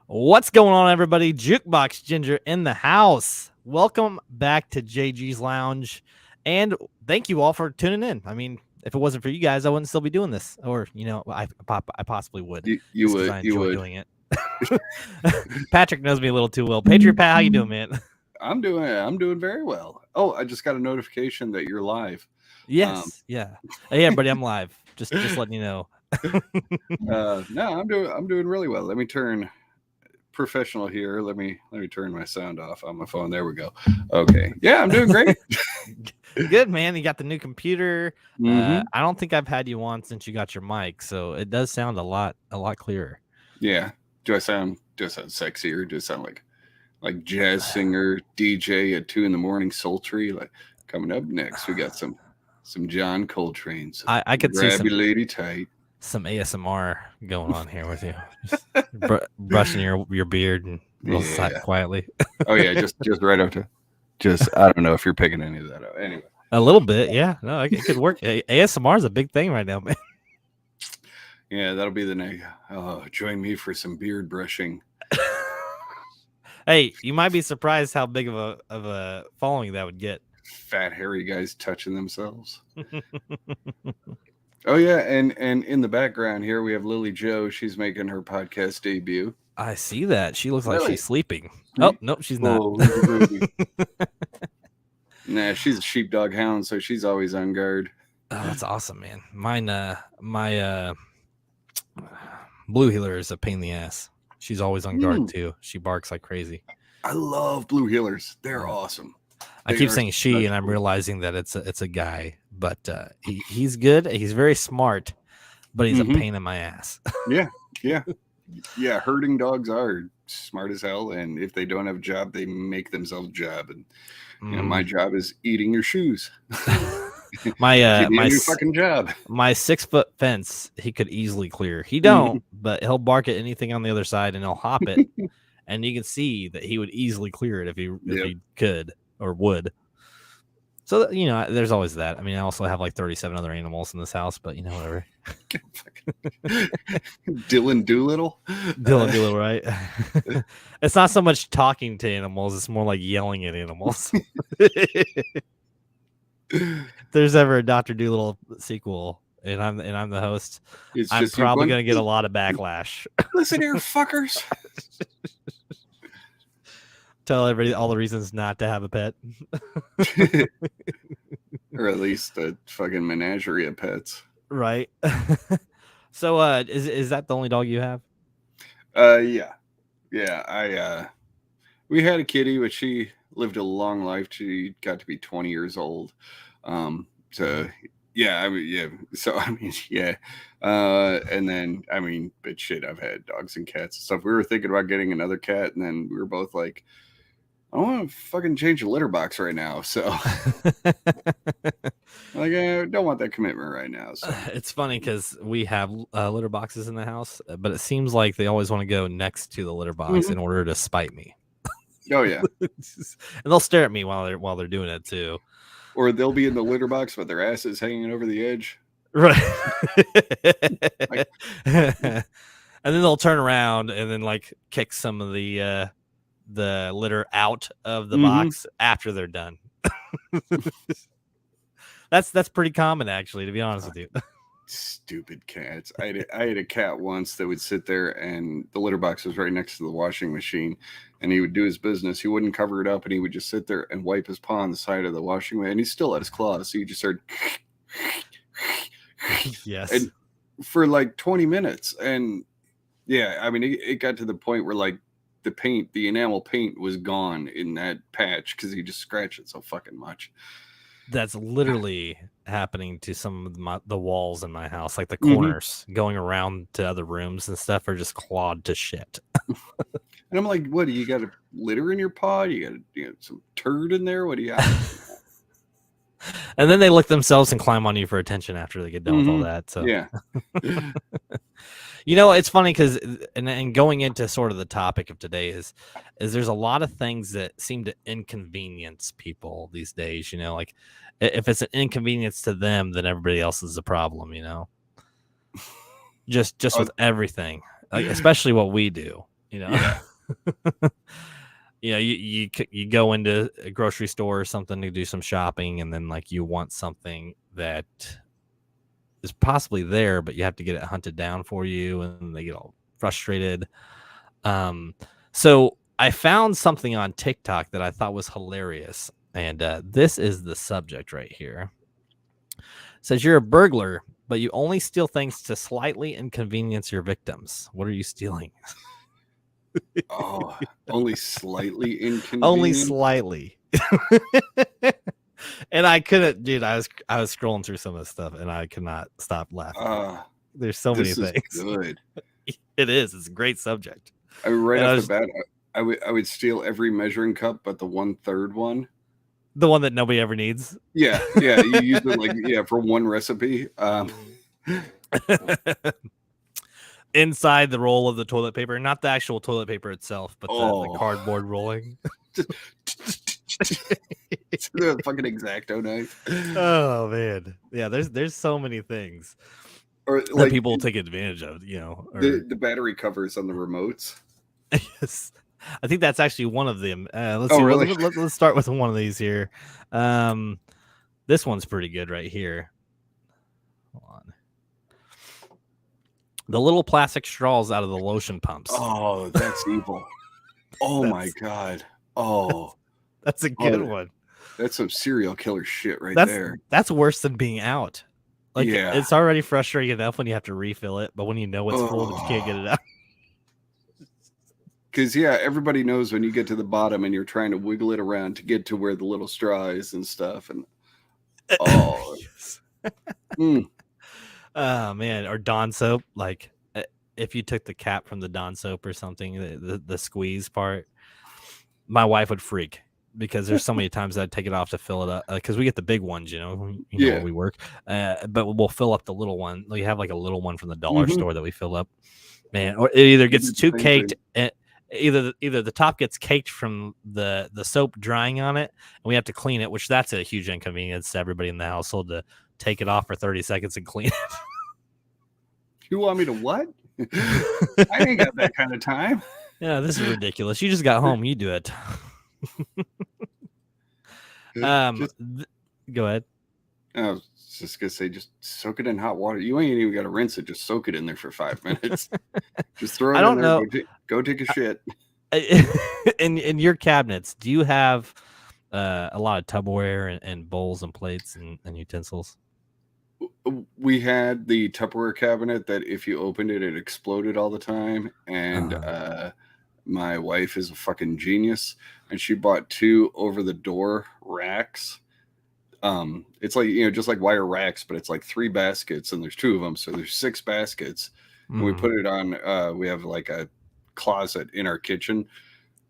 What's going on, everybody? Jukebox Ginger in the house. Welcome back to JG's Lounge, and thank you all for tuning in. I mean, if it wasn't for you guys, I wouldn't still be doing this, or I possibly would, You just because would, I you enjoy would. doing it. Patrick knows me a little too well. Patriot Pat, how you doing, man? I'm doing very well. Oh, I just got a notification that you're live. Yes, yeah. Hey, everybody, I'm live. Just letting you know. No, I'm doing really well. Let me turn professional here. Let me turn my sound off on my phone. There we go. Okay. Yeah, I'm doing great. Good, man. You got the new computer. Mm-hmm. I don't think I've had you on since you got your mic, so it does sound a lot clearer. Yeah. Do I sound sexy, or do I sound like jazz singer, DJ at 2 a.m, sultry? Like, coming up next, we got some John Coltrane. So I could see grab some your lady tight. some ASMR going on here with you, just brushing your beard and real quietly. Oh yeah, just right up to. Just I don't know if you're picking any of that up. Anyway, A little bit, yeah. No, it could work. ASMR is a big thing right now, man. Yeah, that'll be the next. Oh, join me for some beard brushing. Hey, you might be surprised how big of a following that would get. Fat hairy guys touching themselves. Oh yeah, and in the background here we have Lily Joe. She's making her podcast debut. I see that. She looks like Really? she's sleeping. Oh, no, she's not. Nah, she's a sheepdog hound, so she's always on guard. Oh, that's awesome, man. Mine, my blue healer is a pain in the ass. She's always on guard too. She barks like crazy. I love blue healers. They're awesome. I keep saying she, and I'm realizing that it's a guy, but he's good. He's very smart, but he's a pain in my ass. Yeah. Herding dogs are smart as hell, and if they don't have a job, they make themselves a job. And my job is eating your shoes. my new fucking job. My 6-foot fence he could easily clear. He don't, but he'll bark at anything on the other side, and he'll hop it, and you can see that he would easily clear it if he could or would. So there's always that. I mean, I also have like 37 other animals in this house, but whatever. Dylan Doolittle, right? It's not so much talking to animals; it's more like yelling at animals. If there's ever a Dr. Doolittle sequel, and I'm the host, I'm probably gonna get a lot of backlash. Listen here, fuckers. Tell everybody all the reasons not to have a pet. Or at least a fucking menagerie of pets. Right. So is that the only dog you have? Yeah. We had a kitty, but she lived a long life. She got to be 20 years old. So yeah. And then but shit, I've had dogs and cats and stuff. We were thinking about getting another cat, and then we were both like, I want to fucking change a litter box right now. So I don't want that commitment right now. So. It's funny because we have litter boxes in the house, but it seems like they always want to go next to the litter box in order to spite me. Oh yeah. And they'll stare at me while they're doing it too. Or they'll be in the litter box, but their ass is hanging over the edge. Right. And then they'll turn around and then like kick some of the litter out of the box after they're done. That's pretty common, actually, to be honest with you. Stupid cats. I had a cat once that would sit there, and the litter box was right next to the washing machine, and he would do his business. He wouldn't cover it up, and he would just sit there and wipe his paw on the side of the washing machine, and he still had his claws, so he just started yes, and for like 20 minutes. And yeah, I mean, it got to the point where like the enamel paint was gone in that patch because he just scratched it so fucking much. That's literally happening to some of the walls in my house, like the corners going around to other rooms and stuff are just clawed to shit. And I'm like, what, do you got a litter in your paw? You got some turd in there? What do you have? And then they lick themselves and climb on you for attention after they get done with all that. So yeah. It's funny because and going into sort of the topic of today is there's a lot of things that seem to inconvenience people these days. Like if it's an inconvenience to them, then everybody else is a problem. Just with everything, like especially what we do. You know, Yeah. you go into a grocery store or something to do some shopping, and then like you want something that is possibly there, but you have to get it hunted down for you, and they get all frustrated. So I found something on TikTok that I thought was hilarious, and this is the subject right here. It says you're a burglar, but you only steal things to slightly inconvenience your victims. What are you stealing? Oh, only slightly Only inconvenient. slightly. And I couldn't, dude. I was scrolling through some of this stuff, and I could not stop laughing. There's so many This is things. good. It is. It's a great subject. Right off the bat, I would steal every measuring cup, but the 1/3 one. The one that nobody ever needs. Yeah. You use it like for one recipe. Inside the roll of the toilet paper, not the actual toilet paper itself, but the cardboard rolling. The fucking X-Acto knife. Oh man, yeah. There's so many things or that like people take advantage of. Or the battery covers on the remotes. Yes, I think that's actually one of them. Let's Oh, see. really? Let's start with one of these here. This one's pretty good right here. Hold on. The little plastic straws out of the lotion pumps. Oh, that's evil. Oh my god. Oh, that's a good one. That's some serial killer shit there. That's worse than being out. Like, yeah. It's already frustrating enough when you have to refill it, but when you know it's full, but you can't get it out. Because everybody knows when you get to the bottom and you're trying to wiggle it around to get to where the little straw is and stuff. And Yes. Oh man, or Dawn soap. Like if you took the cap from the Dawn soap or something, the squeeze part, my wife would freak because there's so many times I'd take it off to fill it up because we get the big ones, where we work, but we'll fill up the little one. We have like a little one from the dollar store that we fill up, man. Or it either gets too caked. Either the top gets caked from the soap drying on it, and we have to clean it, which that's a huge inconvenience to everybody in the household to take it off for 30 seconds and clean it. You want me to what? I ain't got that kind of time. Yeah, this is ridiculous. You just got home. You do it. Go ahead. I was just gonna say, just soak it in hot water. You ain't even got to rinse it. Just soak it in there for 5 minutes. Just throw it in there. Know. Go take a shit. In your cabinets, do you have a lot of Tupperware and bowls and plates and utensils? We had the Tupperware cabinet that if you opened it, it exploded all the time. And my wife is a fucking genius, and she bought 2 over-the-door racks. It's like, just like wire racks, but it's like 3 baskets, and there's 2 of them, so there's 6 baskets. And we put it on. We have like a closet in our kitchen.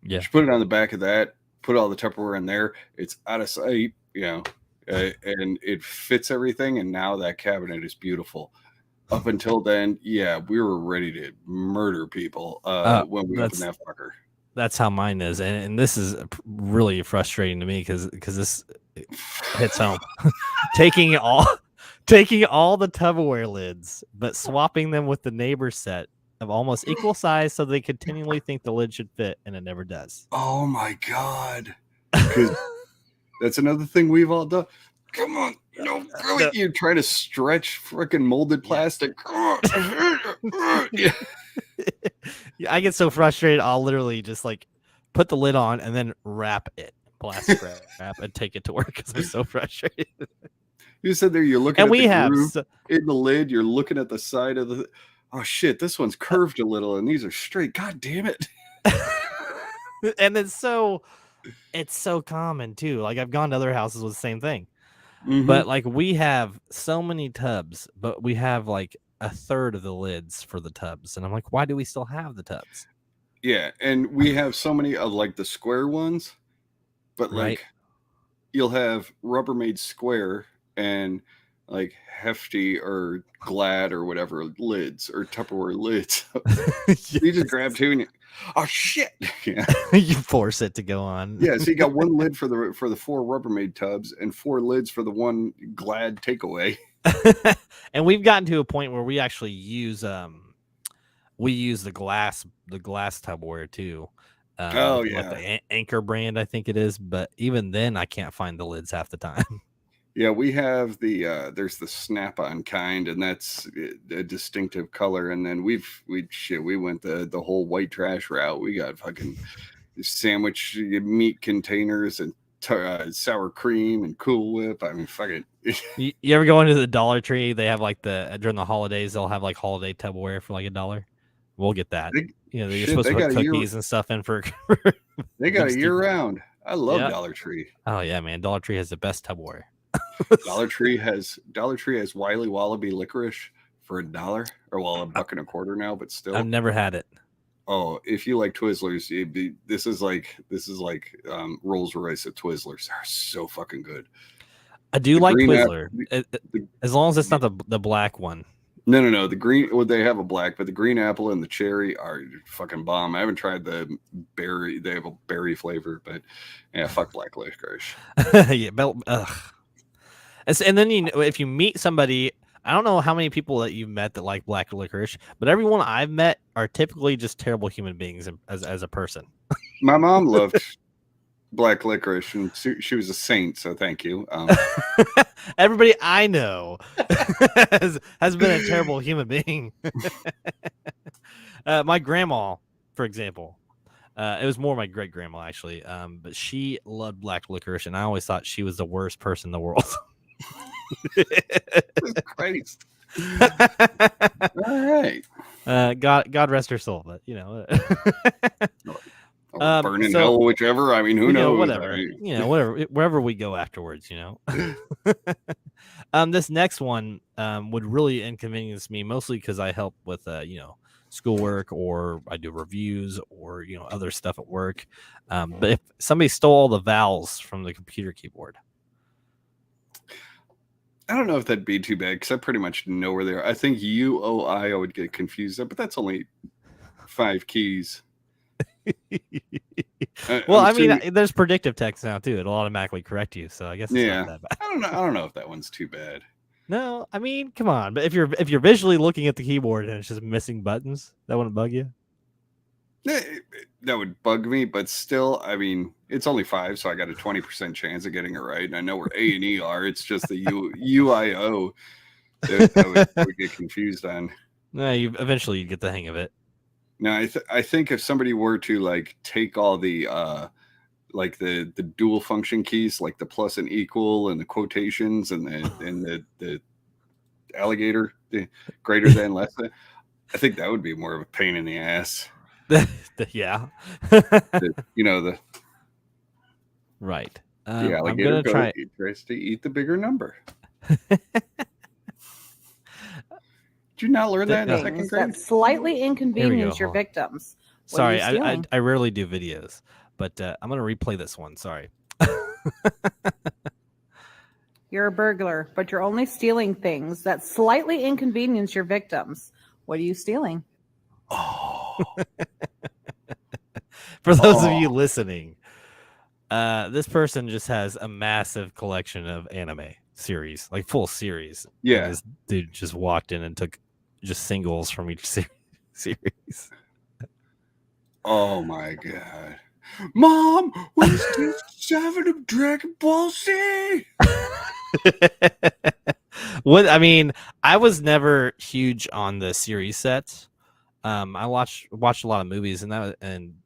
Yeah, she put it on the back of that. Put all the Tupperware in there. It's out of sight, and it fits everything. And now that cabinet is beautiful. Up until then, we were ready to murder people when we opened that fucker. That's how mine is, and this is really frustrating to me because this hits home. taking all the Tupperware lids, but swapping them with the neighbor set of almost equal size, so they continually think the lid should fit, and it never does. Oh my god! Because that's another thing we've all done. Come on, really, you're trying to stretch freaking molded plastic. I get so frustrated. I'll literally just like put the lid on and then wrap it, plastic wrap, and take it to work because I'm so frustrated. You said there, you're looking at the groove in the lid. You're looking at the side of the. Oh shit! This one's curved a little, and these are straight. God damn it! And it's so common too. Like I've gone to other houses with the same thing. But like we have so many tubs, but we have like 1/3 of the lids for the tubs, and I'm like, why do we still have the tubs? Yeah, and we have so many of like the square ones, but like you'll have Rubbermaid square and like hefty or Glad or whatever lids or Tupperware lids. Yes. You just grab 2 and oh shit! Yeah, you force it to go on. Yeah, so you got 1 lid for the 4 Rubbermaid tubs and 4 lids for the 1 Glad takeaway. And we've gotten to a point where we actually use We use the glass Tupperware too. Oh Like yeah. the Anchor brand, I think it is. But even then, I can't find the lids half the time. Yeah, we have there's the snap-on kind, and that's a distinctive color. And then we went the whole white trash route. We got fucking sandwich meat containers and sour cream and Cool Whip. I mean, fuck it. You ever go into the Dollar Tree? They have like during the holidays, they'll have like holiday Tupperware for like $1. We'll get that. You're supposed to put cookies and stuff in for. They got a year round. I love Dollar Tree. Oh yeah, man! Dollar Tree has the best Tupperware. Dollar Tree has Wiley Wallaby licorice for $1, or $1.25 now, but still. I've never had it. Oh, if you like Twizzlers, this is like Rolls Royce of Twizzlers. They're so fucking good. I do like Twizzler, as long as it's not the black one. No. The green, well, they have a black, but the green apple and the cherry are fucking bomb. I haven't tried the berry. They have a berry flavor, but yeah, fuck black licorice. Yeah, ugh. And then if you meet somebody, I don't know how many people that you've met that like black licorice, but everyone I've met are typically just terrible human beings as a person. My mom loved black licorice, and she was a saint, so thank you. Everybody I know has been a terrible human being. My grandma, for example, it was more my great grandma actually, but she loved black licorice, and I always thought she was the worst person in the world. Christ. All right. God rest her soul, but burn in hell, whichever. I mean, who knows? Whatever. Whatever. Wherever we go afterwards, This next one would really inconvenience me, mostly because I help with schoolwork, or I do reviews, or other stuff at work. But if somebody stole all the vowels from the computer keyboard, I don't know if that'd be too bad, because I pretty much know where they are. I think UOI I would get confused up, but that's only 5 keys. Well, there's predictive text now too. It'll automatically correct you, so I guess it's not that bad. I don't know if that one's too bad. No, I mean, come on. But if you're visually looking at the keyboard and it's just missing buttons, that wouldn't bug you? That would bug me, but still, I mean, it's only 5, so I got a 20% chance of getting it right. And I know where A and E are. It's just the UIO that I would get confused on. No, eventually you'd get the hang of it. Now, I think if somebody were to like take all the the dual function keys, like the plus and equal and the quotations and the alligator, the greater than, less than, I think that would be more of a pain in the ass. Yeah. The right. The alligator tries to eat the bigger number. Did you not learn that in second grade? That slightly inconvenience your victims. Sorry, I rarely do videos, but I'm going to replay this one. Sorry. You're a burglar, but you're only stealing things that slightly inconvenience your victims. What are you stealing? Oh. For those of you listening, this person just has a massive collection of anime series, like full series. Yeah. And this dude just walked in and took just singles from each series. Oh my god. Mom, where's this 7 of Dragon Ball Z? I was never huge on the series sets. I watched a lot of movies, and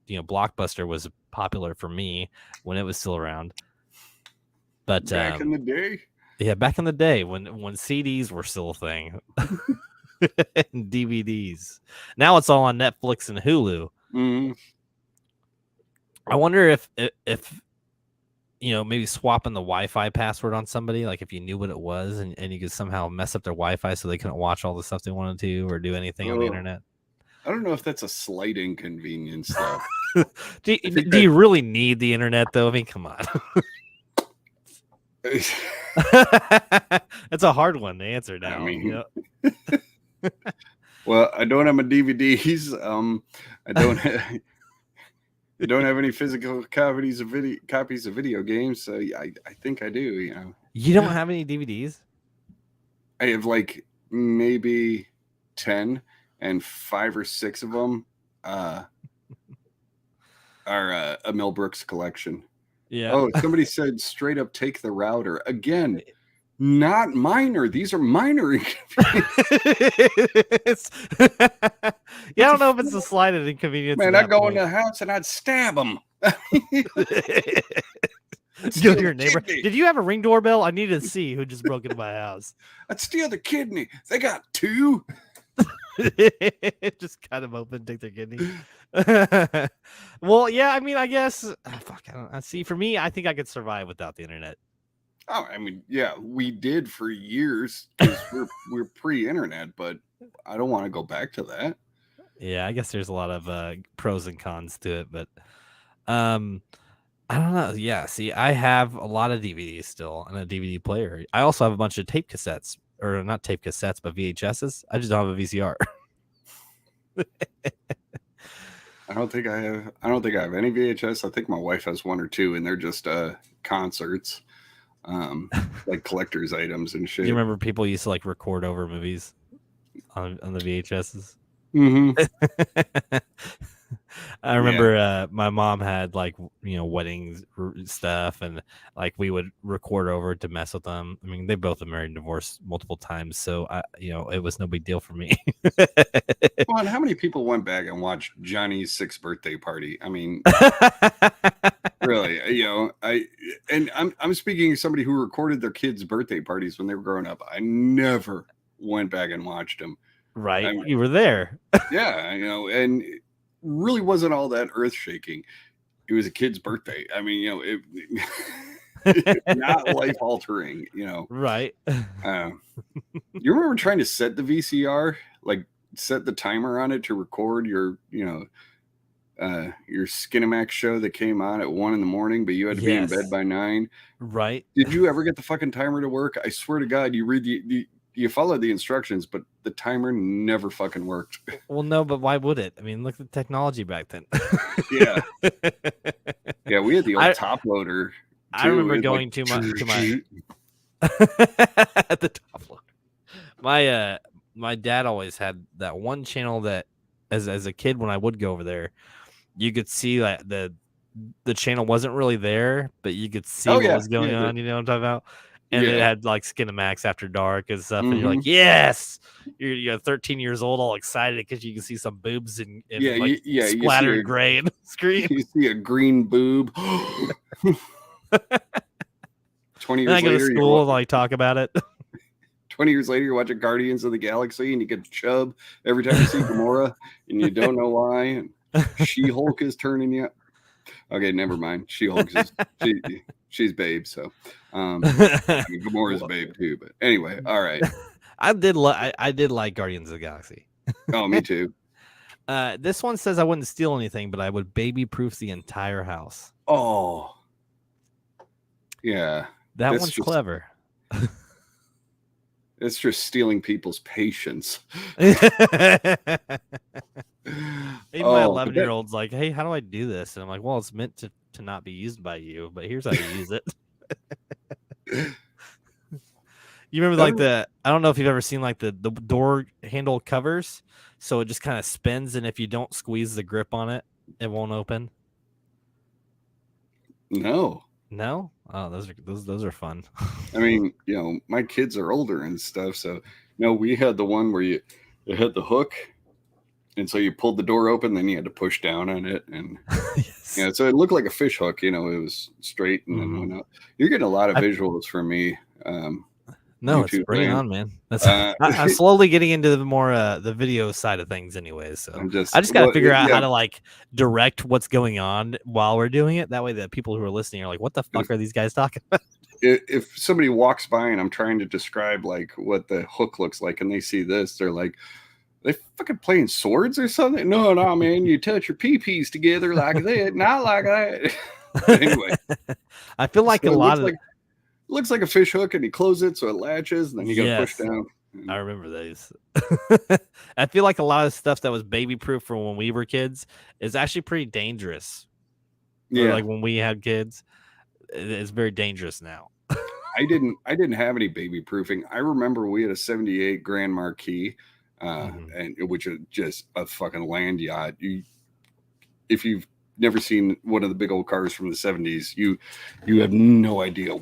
Blockbuster was popular for me when it was still around. But back in the day. Yeah, back in the day when CDs were still a thing. And DVDs. Now it's all on Netflix and Hulu. Mm-hmm. I wonder if maybe swapping the Wi-Fi password on somebody, like if you knew what it was and you could somehow mess up their Wi-Fi so they couldn't watch all the stuff they wanted to or do anything on the internet. I don't know if that's a slight inconvenience, though. do you really need the internet, though? I mean, come on. That's a hard one to answer now. Well, I don't have my DVDs. I don't have any physical copies of video games. So I think I do. You don't have any DVDs? I have like maybe 10, and 5 or 6 of them are a Mel Brooks collection. Yeah. Oh, somebody said straight up take the router. Again, not minor. These are minor inconveniences. Yeah, I don't know if it's a slight inconvenience. Man, I'd go into the house and I'd stab them. Go to your neighbor. Did you have a Ring doorbell? I needed to see who just broke into my house. I'd steal the kidney. They got 2. Just cut them open, take their kidney. Well, yeah, I mean, I guess. Fuck, I don't. See, for me, I think I could survive without the internet. Oh, I mean, yeah, we did for years because we're pre-internet, but I don't want to go back to that. Yeah, I guess there's a lot of pros and cons to it, but I don't know. Yeah, see, I have a lot of DVDs still and a DVD player. I also have a bunch of tape cassettes, or not tape cassettes, but VHSs. I just don't have a VCR. I don't think I have any VHS. I think my wife has 1 or 2, and they're just concerts, like collector's items and shit. Do you remember people used to like record over movies on the VHSs? Mm-hmm. I remember my mom had like, weddings stuff, and like we would record over to mess with them. I mean, they both have married and divorced multiple times, so it was no big deal for me. Well, and how many people went back and watched Johnny's 6th birthday party? I mean, really, I'm speaking of somebody who recorded their kids' birthday parties when they were growing up. I never went back and watched them. Right, I mean, you were there. Yeah, and it really wasn't all that earth shaking. It was a kid's birthday. I mean, it's not life altering. Right. You remember trying to set the VCR, like set the timer on it to record your Skinamax show that came on at 1 a.m, but you had to be in bed by 9. Right. Did you ever get the fucking timer to work? I swear to God, you read you followed the instructions, but the timer never fucking worked. Well, no, but why would it? I mean, look at the technology back then. Yeah. Yeah, we had the old top loader. I remember going to my at the top loader. My dad always had that one channel that as a kid when I would go over there, you could see that the channel wasn't really there, but you could see what was going on, you know what I'm talking about? And it had like Skinamax After Dark and stuff. Mm-hmm. And you're like, yes, you're 13 years old, all excited because you can see some boobs and splattered gray in the screen. You see a green boob. 20 years later, I go to school and like talk about it. 20 years later, you're watching Guardians of the Galaxy and you get chub every time you see Gamora and you don't know why. And She-Hulk is turning you. Okay, never mind. She-Hulk is she's babe, so Gamora's babe too. But anyway, all right. I did like Guardians of the Galaxy. Oh, me too. This one says I wouldn't steal anything, but I would baby-proof the entire house. Oh, yeah. That one's clever. It's just stealing people's patience. Even my 11-year-old's like, hey, how do I do this? And I'm like, well, it's meant to not be used by you, but here's how you use it. You remember like I don't know if you've ever seen like the door handle covers. So it just kind of spins, and if you don't squeeze the grip on it, it won't open. No. Oh, those are fun. I mean, my kids are older and stuff, so we had the one where it had the hook, and so you pulled the door open, then you had to push down on it, and yes. So it looked like a fish hook. It was straight and then went up. You're getting a lot of visuals from me. No, it's bring on, man. That's I'm slowly getting into the more the video side of things, anyways. So I just got to figure out how to like direct what's going on while we're doing it. That way, the people who are listening are like, "What the fuck are these guys talking about?" If somebody walks by and I'm trying to describe like what the hook looks like, and they see this, they're like, "They fucking playing swords or something?" No, man. You touch your pee-pees together like that, not like that. Anyway, I feel like a lot of. Looks like a fish hook, and you close it so it latches, and then you got to push down. I remember these. I feel like a lot of stuff that was baby proof for when we were kids is actually pretty dangerous. Yeah, like when we had kids, it's very dangerous now. I didn't have any baby proofing. I remember we had a 78 Grand Marquis, and which is just a fucking land yacht. If you've never seen one of the big old cars from the 70s, you have no idea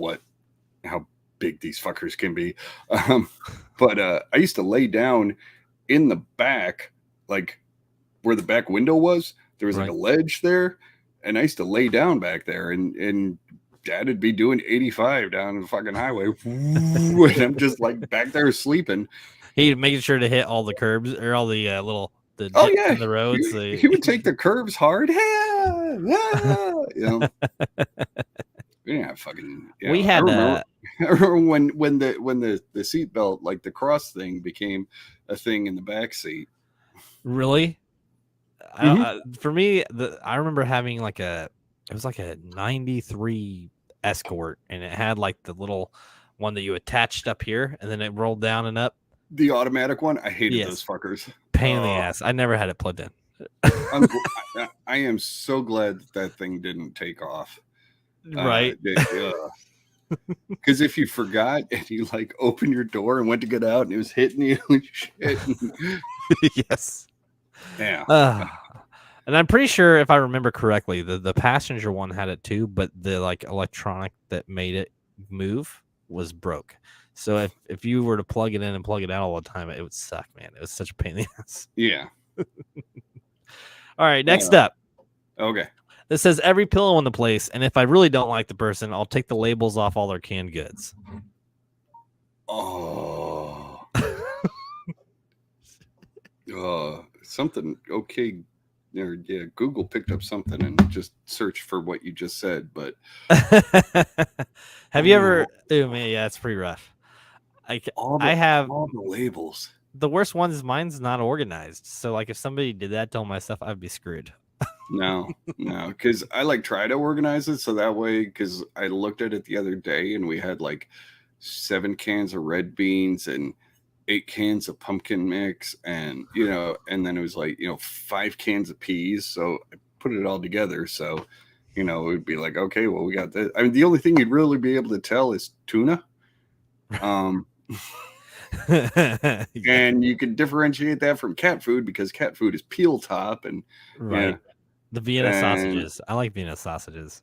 how big these fuckers can be. But I used to lay down in the back, like where the back window was. There was like a ledge there, and I used to lay down back there, and Dad would be doing 85 down the fucking highway, and I'm just like back there sleeping. He making sure to hit all the curbs or all the little dips in the roads. He would take the curves hard. You know. Yeah, fucking. You know, we had. I remember when the seatbelt, like the cross thing, became a thing in the back seat. Really? For me, I remember having it was like a 93 Escort, and it had like the little one that you attached up here, and then it rolled down and up. The automatic one, I hated those fuckers. Pain in the ass. I never had it plugged in. I am so glad that thing didn't take off. Right. Because if you forgot and you like opened your door and went to get out and it was hitting you and shit. Yes. Yeah. And I'm pretty sure, if I remember correctly, the passenger one had it too, but the like electronic that made it move was broke. So if you were to plug it in and plug it out all the time, it would suck, man. It was such a pain in the ass. Yeah. All right, next up. Okay. This says every pillow in the place, and if I really don't like the person, I'll take the labels off all their canned goods. Oh. Something okay. Yeah, Google picked up something and just searched for what you just said, but have you ever? Oh man, yeah, it's pretty rough. I have all the labels. The worst one is mine's not organized. So like if somebody did that to all my stuff, I'd be screwed. No, because I like try to organize it so that way, because I looked at it the other day and we had like 7 cans of red beans and 8 cans of pumpkin mix, and and then it was like 5 cans of peas. So I put it all together. So it would be like, okay, well, we got this. I mean, the only thing you'd really be able to tell is tuna. And you could differentiate that from cat food, because cat food is peel top and the Vienna sausages. I like Vienna sausages.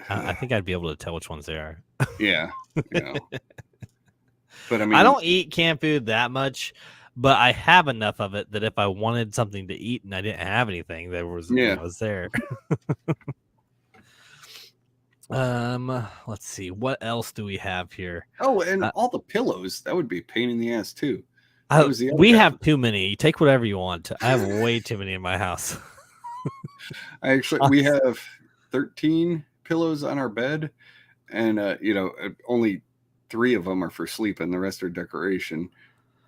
I think I'd be able to tell which ones they are. Yeah. But I mean, I don't eat canned food that much, but I have enough of it that if I wanted something to eat and I didn't have anything, there was there. Let's see, what else do we have here? Oh, and all the pillows, that would be a pain in the ass too. We have too many. You take whatever you want. I have way too many in my house. We have 13 pillows on our bed, and only 3 of them are for sleep and the rest are decoration.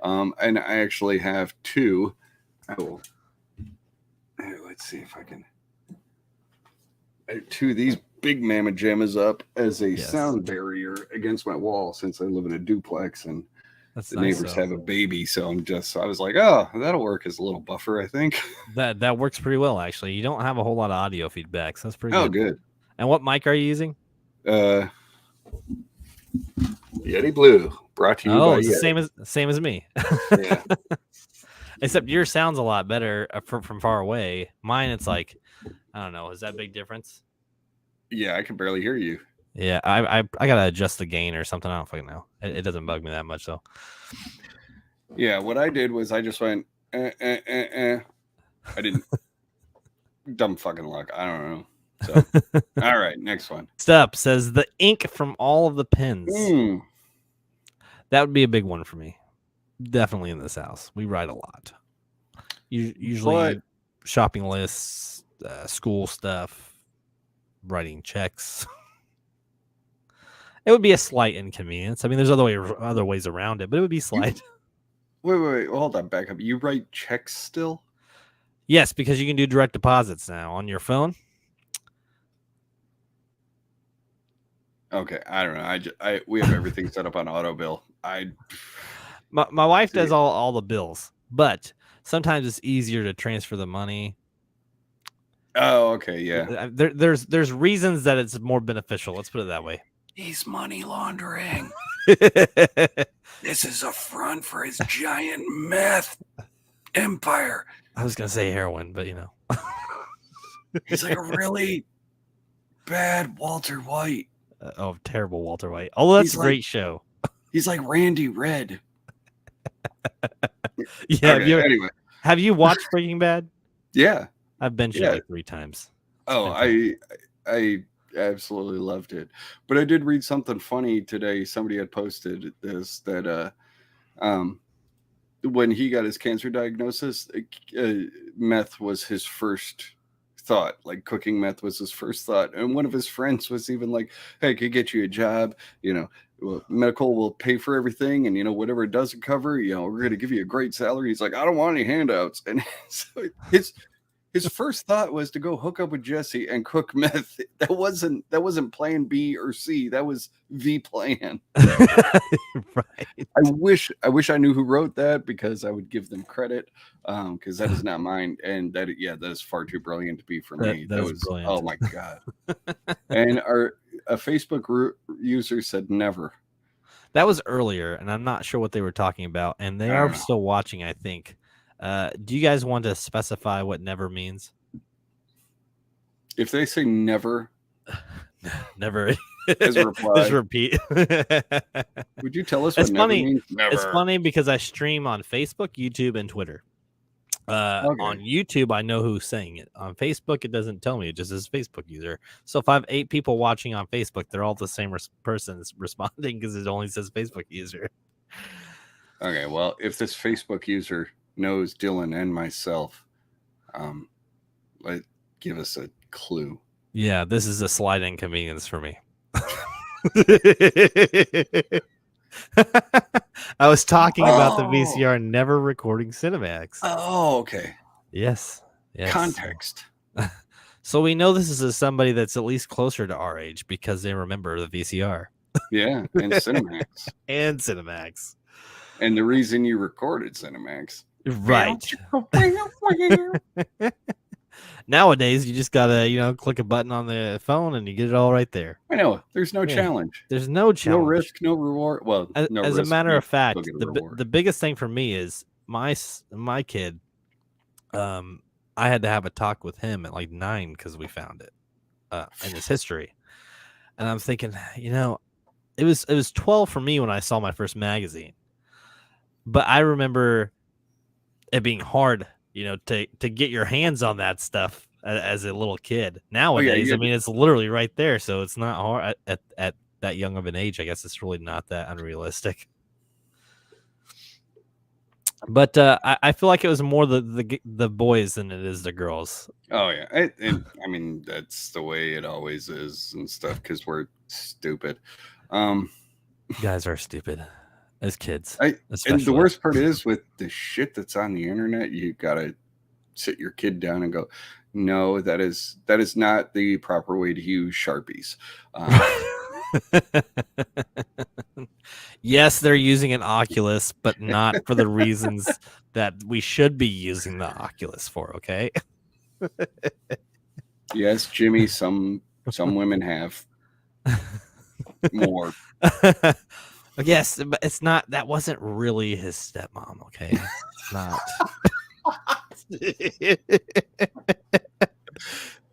And I actually have 2. Let's see if I can. I have 2 of these big mamma jammas up as a sound barrier against my wall, since I live in a duplex and the neighbors have a baby. So I was like, oh, that'll work as a little buffer, I think. That works pretty well, actually. You don't have a whole lot of audio feedback, so that's pretty good. Oh, good. And what mic are you using? Yeti Blue, brought to you by Yeti. Same as me. Yeah. Except yours sounds a lot better from far away. Mine, it's like, I don't know. Is that a big difference? Yeah, I can barely hear you. Yeah, I gotta adjust the gain or something. I don't fucking know. It doesn't bug me that much though. Yeah, what I did was I just went. I didn't. Dumb fucking luck. I don't know. So, all right, next one. Step says the ink from all of the pens. That would be a big one for me. Definitely in this house. We write a lot. Usually shopping lists, school stuff, writing checks. It would be a slight inconvenience. I mean, there's other ways around it, but it would be slight. Wait. Hold on, back up. You write checks still? Yes, because you can do direct deposits now on your phone. Okay, I don't know. We have everything set up on auto bill. My wife does all the bills, but sometimes it's easier to transfer the money. Oh, okay, yeah. There's reasons that it's more beneficial. Let's put it that way. He's money laundering. This is a front for his giant meth empire. I was gonna say heroin, but he's like a really bad Walter White. Terrible Walter White. Oh, that's a great show. He's like Randy Red. Yeah. Okay, anyway, have you watched Breaking Bad? Yeah, I've binged it like 3 times. Oh, I absolutely loved it. But I did read something funny today. Somebody had posted this that when he got his cancer diagnosis, meth was his first thought. Like cooking meth was his first thought. And one of his friends was even like, "Hey, I could get you a job. Medical will pay for everything, and whatever it doesn't cover, we're going to give you a great salary." He's like, "I don't want any handouts." And so his first thought was to go hook up with Jesse and cook meth. That wasn't plan B or C. That was the plan. Right. I wish I knew who wrote that, because I would give them credit, because that is not mine. And that is far too brilliant to be for me. That was brilliant. Oh my God. And a Facebook user said never. That was earlier, and I'm not sure what they were talking about. And they are still watching, I think. Do you guys want to specify what never means? If they say never, never as a reply, just repeat. Would you tell us what never means? Never. It's funny because I stream on Facebook, YouTube, and Twitter. On YouTube, I know who's saying it. On Facebook, it doesn't tell me. It just says Facebook user. So if I have 8 people watching on Facebook, they're all the same person responding, because it only says Facebook user. Okay, well, if this Facebook user knows Dylan and myself, give us a clue. Yeah, this is a slight inconvenience for me. I was talking about the VCR never recording Cinemax. Oh, okay. Yes. Context. So we know this is somebody that's at least closer to our age, because they remember the VCR. Yeah, and Cinemax. And Cinemax. And the reason you recorded Cinemax. Right. Nowadays, you just gotta, click a button on the phone and you get it all right there. I know. There's no challenge. There's no challenge. No risk, no reward. Well, as a matter of fact, the biggest thing for me is my kid. I had to have a talk with him at like 9 because we found it in his history, and I'm thinking, it was 12 for me when I saw my first magazine, but I remember it being hard, to get your hands on that stuff as a little kid. Nowadays, I mean, it's literally right there, so it's not hard at that young of an age. I guess it's really not that unrealistic. But I feel like it was more the boys than it is the girls. Oh yeah, I mean that's the way it always is and stuff, because we're stupid. You guys are stupid as kids. And the worst part is, with the shit that's on the internet, you gotta sit your kid down and go, no, that is not the proper way to use Sharpies. Yes, they're using an Oculus, but not for the reasons that we should be using the Oculus for. Okay. Yes, Jimmy. Some women have more. Yes, but it's not. That wasn't really his stepmom. Okay, it's not.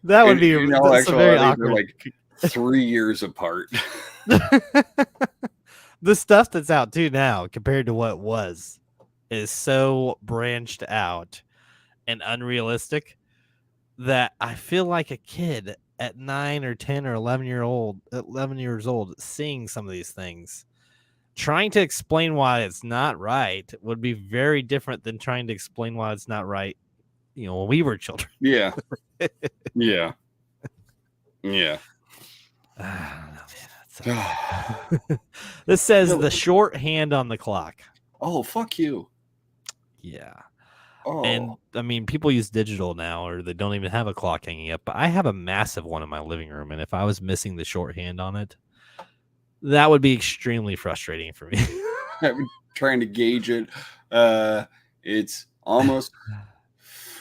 That would be that's very awkward. Like 3 years apart. The stuff that's out too now compared to what was is so branched out and unrealistic that I feel like a kid at 9 or 10 or 11 years old seeing some of these things, trying to explain why it's not right would be very different than trying to explain why it's not right, when we were children. Yeah. Yeah. I don't know, man. This says the shorthand on the clock. Oh, fuck you. Yeah. Oh. And I mean, people use digital now, or they don't even have a clock hanging up. But I have a massive one in my living room, and if I was missing the shorthand on it, that would be extremely frustrating for me. I'm trying to gauge it. It's almost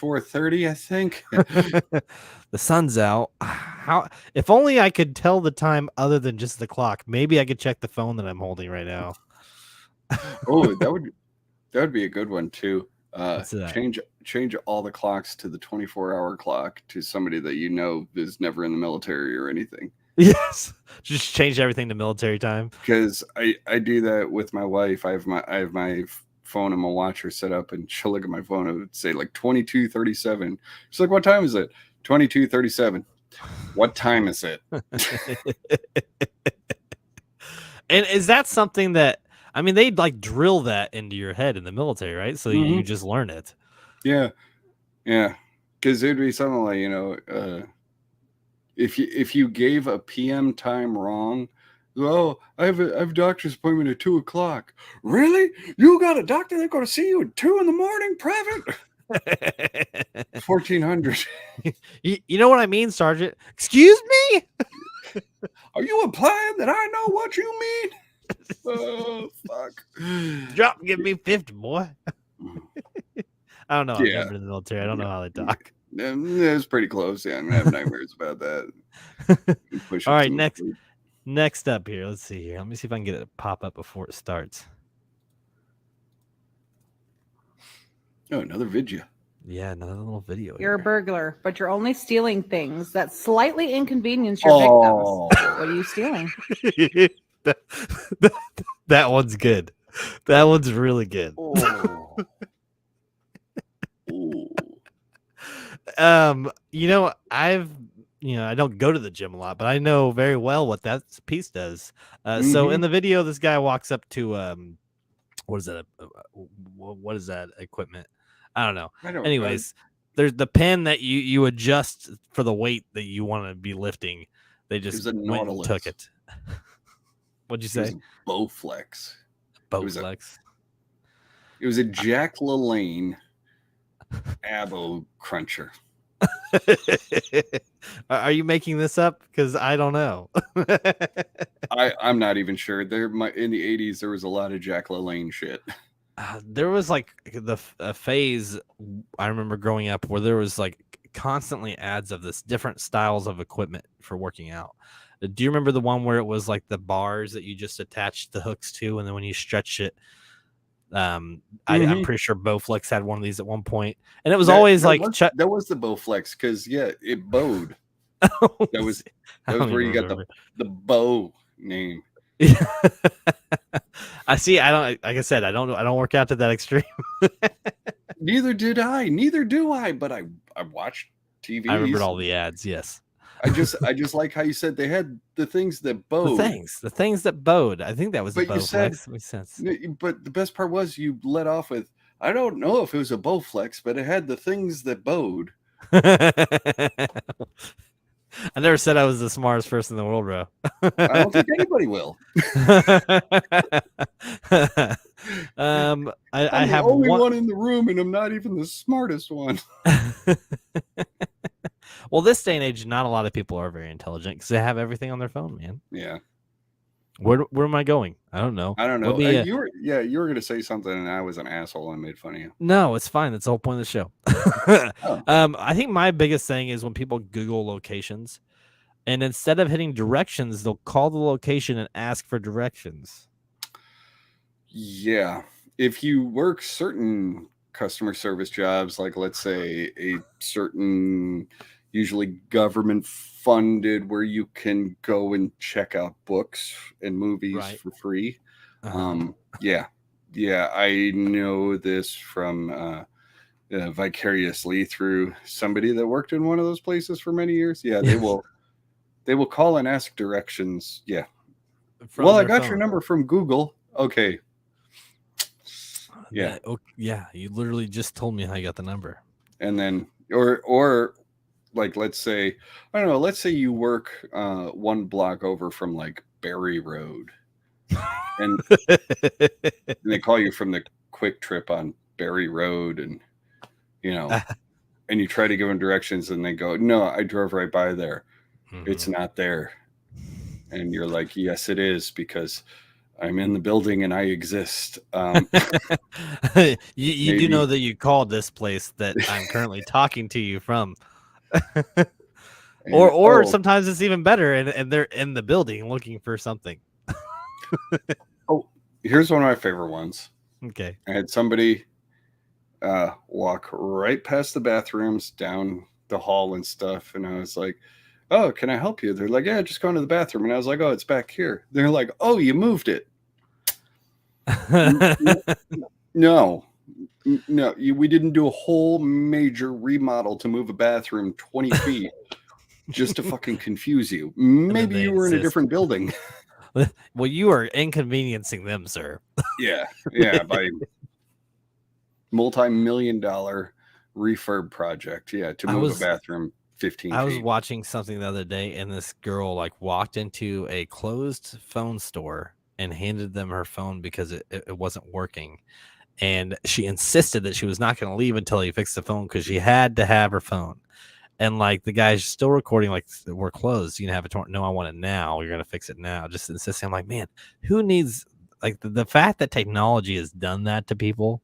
4:30, I think. The sun's out. How? If only I could tell the time other than just the clock. Maybe I could check the phone that I'm holding right now. Oh, that would be a good one too. What's that? Change all the clocks to the 24-hour clock to somebody that you know is never in the military or anything. Yes, just change everything to military time. Because I do that with my wife. I have my phone and my watcher set up, and she'll look at my phone and it would say like 22:37. She's like, "What time is it?" 22:37. What time is it? And is that something that, I mean, they'd like drill that into your head in the military, right? So you just learn it. Yeah. Because it'd be something like, if you gave a PM time wrong, oh, I have a doctor's appointment at 2:00. Really? You got a doctor? They're going to see you at 2 a.m, private? 1400. You know what I mean, Sergeant? Excuse me? Are you implying that I know what you mean? Oh, fuck. Drop and give me 50, boy. I don't know. I've Yeah. never been in the military. I don't know how they talk. It's pretty close. Yeah, I'm gonna have nightmares about that. All right, next up here. Let's see here. Let me see if I can get it to pop up before it starts. Oh, another video. Yeah, another little video. You're a burglar, but you're only stealing things that slightly inconvenience your victims. What are you stealing? That one's good. That one's really good. Oh. I don't go to the gym a lot, but I know very well what that piece does. So in the video, this guy walks up to what is that? What is that equipment? I don't know. Anyways, there's the pen that you adjust for the weight that you want to be lifting. They just went and took it. What'd you say? Bowflex. Bowflex. It was a Jack LaLanne Abo cruncher. Are you making this up? Because I don't know. I'm not even sure. In the 80s, there was a lot of Jack LaLanne shit. There was like a phase I remember growing up where there was like constantly ads of this different styles of equipment for working out. Do you remember the one where it was like the bars that you just attached the hooks to, and then when you stretch it, I'm pretty sure Bowflex had one of these at one point, and it was always like that was the Bowflex because it bowed. That was where you got the bow name. I see. I don't. Like I said, I don't work out to that extreme. Neither did I. Neither do I. But I watched TV. I remembered all the ads. Yes. I just like how you said they had the things that bowed. The things that bowed. I think that was a Bowflex. Makes sense. But the best part was you let off with, I don't know if it was a Bowflex, but it had the things that bowed. I never said I was the smartest person in the world, bro. I don't think anybody will. I have the only one in the room, and I'm not even the smartest one. Well, this day and age, not a lot of people are very intelligent because they have everything on their phone, man. Yeah. Where am I going? I don't know. You were going to say something, and I was an asshole and made fun of you. No, it's fine. That's the whole point of the show. I think my biggest thing is when people Google locations, and instead of hitting directions, they'll call the location and ask for directions. Yeah. If you work certain customer service jobs, like let's say a certain, usually government funded, where you can go and check out books and movies for free. Yeah, I know this from vicariously through somebody that worked in one of those places for many years. Yeah, they will call and ask directions. Yeah. Well, I got your number from Google. Okay. Yeah. Yeah. You literally just told me how you got the number. And then, or like, let's say, I don't know, let's say you work one block over from like Berry Road, and they call you from the Quick Trip on Berry Road, and and you try to give them directions, and they go, "No, I drove right by there. It's not there." And you're like, "Yes, it is, because I'm in the building and I exist. You do know that you called this place that I'm currently talking to you from. Or sometimes it's even better and they're in the building looking for something. Here's one of my favorite ones. Okay. I had somebody walk right past the bathrooms down the hall and stuff, and I was like, oh, can I help you? They're like, yeah, just go into the bathroom. And I was like, oh, it's back here. They're like, oh, you moved it. No, we didn't do a whole major remodel to move a bathroom 20 feet just to fucking confuse you. Maybe you were in a different building. Well, you are inconveniencing them, sir. Yeah, by multi-million-dollar refurb project. To move a bathroom 15 feet. I was watching something the other day, and this girl walked into a closed phone store and handed them her phone because it wasn't working. And she insisted that she was not going to leave until he fixed the phone because she had to have her phone. And the guy's still recording, we're closed. You can have it. No, I want it now. You're going to fix it now. Just insisting. I'm like, man, who needs the fact that technology has done that to people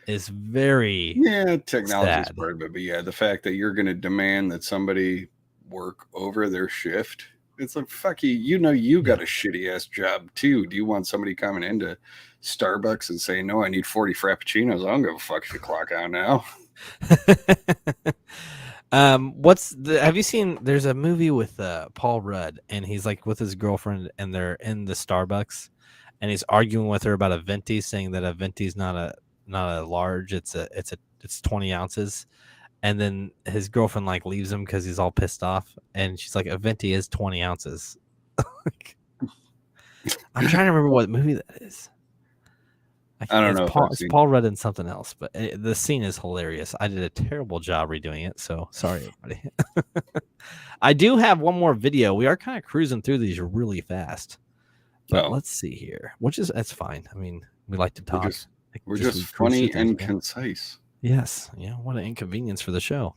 is very technology is part of it. But the fact that you're going to demand that somebody work over their shift, it's like, fuck you. You got a shitty ass job too. Do you want somebody coming into Starbucks and saying, no, I need 40 frappuccinos? I don't give a fuck if you clock out now. Have you seen, there's a movie with Paul Rudd, and he's with his girlfriend, and they're in the Starbucks, and he's arguing with her about a venti, saying that a venti is not a large, it's 20 ounces. And then his girlfriend leaves him because he's all pissed off, and she's like, a venti is 20 ounces. I'm trying to remember what movie that is. I don't know. It's Paul Rudd and something else, but the scene is hilarious. I did a terrible job redoing it, so sorry, everybody. I do have one more video. We are kind of cruising through these really fast, but let's see here. That's fine. I mean, we like to talk. We're just funny and concise. Yes. Yeah. What an inconvenience for the show.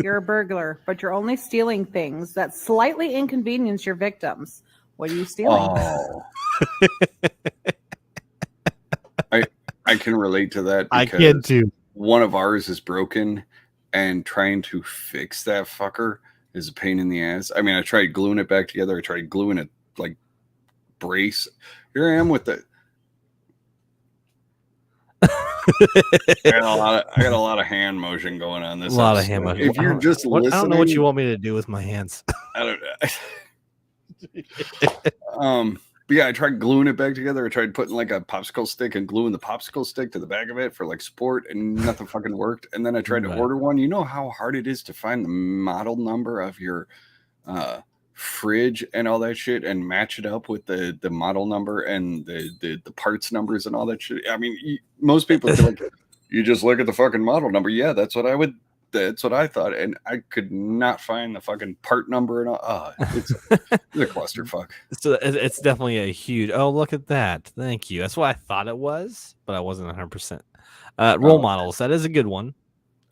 You're a burglar, but you're only stealing things that slightly inconvenience your victims. What are you stealing? Oh. I can relate to that. I can too. One of ours is broken, and trying to fix that fucker is a pain in the ass. I mean, I tried gluing it back together. I tried gluing it brace. Here I am with the. I got a lot of hand motion going on this. A lot of hand motion. If you're just listening, I don't know what you want me to do with my hands. I don't know. But I tried gluing it back together. I tried putting a popsicle stick and gluing the popsicle stick to the back of it for support, and nothing fucking worked. And then I tried to order one. You know how hard it is to find the model number of your fridge and all that shit and match it up with the model number and the parts numbers and all that shit. I mean, most people feel you just look at the fucking model number. Yeah, that's what I thought, and I could not find the fucking part number and all. It's a clusterfuck. So it's definitely a huge. Oh, look at that! Thank you. That's what I thought it was, but I wasn't 100%. Role models. That is a good one.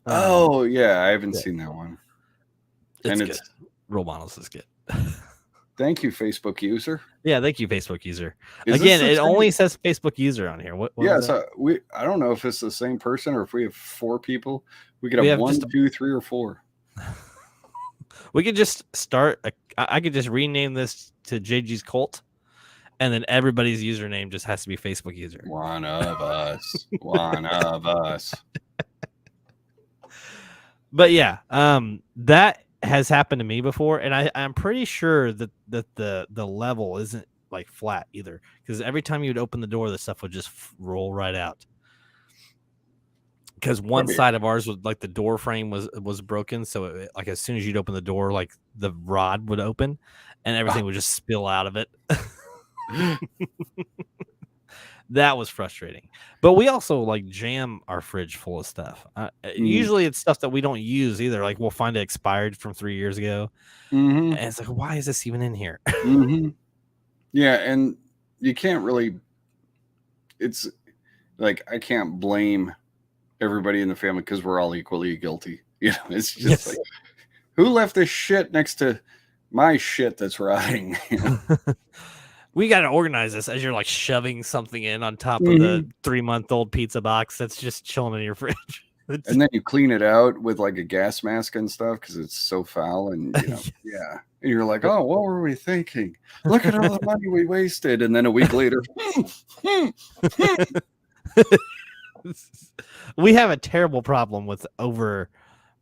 I haven't seen that one. It's good. Role models is good. Thank you, Facebook user. Yeah, thank you, Facebook user. Again, it only says Facebook user on here. What so I don't know if it's the same person or if we have 4 people. We could have 1, 2, 3, or 4. We could just start. I could just rename this to JG's Cult, and then everybody's username just has to be Facebook user. One of us. One of us. But yeah, that has happened to me before, and I'm pretty sure that the level isn't flat either, because every time you'd open the door, the stuff would just roll right out. Because one side of ours was the door frame was broken, so it, as soon as you'd open the door, the rod would open, and everything would just spill out of it. That was frustrating. But we also jam our fridge full of stuff. Usually it's stuff that we don't use either. We'll find it expired from 3 years ago. Mm-hmm. And it's why is this even in here? Mm-hmm. Yeah, and you can't really. It's I can't blame everybody in the family because we're all equally guilty. It's just who left this shit next to my shit that's rotting? We got to organize this as you're like shoving something in on top of the 3-month-old pizza box that's just chilling in your fridge. And then you clean it out with like a gas mask and stuff because it's so foul. And, yeah. And you're like, oh, what were we thinking? Look at all the money we wasted. And then a week later, we have a terrible problem with over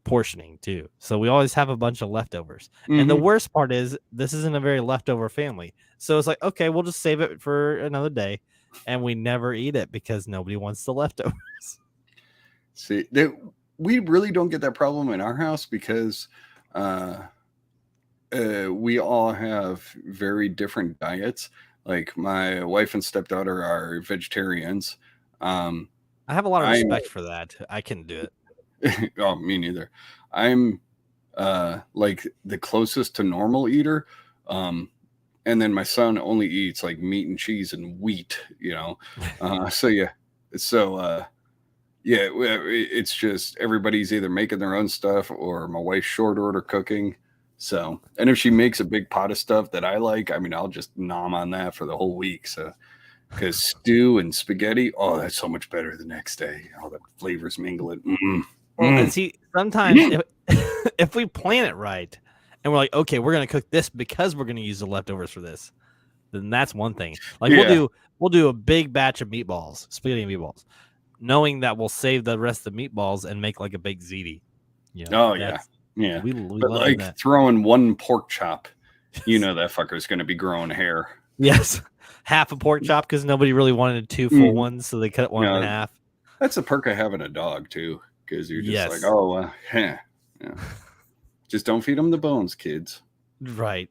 portioning too. So we always have a bunch of leftovers. And the worst part is this isn't a very leftover family. So it's like, okay, we'll just save it for another day. And we never eat it because nobody wants the leftovers. See, we really don't get that problem in our house because we all have very different diets. Like my wife and stepdaughter are vegetarians. I have a lot of respect for that. I can do it. Oh, me neither. I'm like the closest to normal eater. And then my son only eats like meat and cheese and wheat, yeah, it's just everybody's either making their own stuff or my wife's short order cooking. So, and if she makes a big pot of stuff that I like, I mean, I'll just nom on that for the whole week. So, because stew and spaghetti, oh, that's so much better the next day. All the flavors mingle it. And see, sometimes if we plan it right and we're like, okay, we're going to cook this because we're going to use the leftovers for this, then that's one thing. Like we'll do a big batch of meatballs, spaghetti and meatballs, knowing that we'll save the rest of the meatballs and make like a big ziti. Yeah. We but like that. Throwing one pork chop, that fucker's going to be growing hair. Yes. Half a pork chop because nobody really wanted 2 full ones, so they cut one in half. That's a perk of having a dog too, because you're just like, oh, just don't feed them the bones, kids. Right.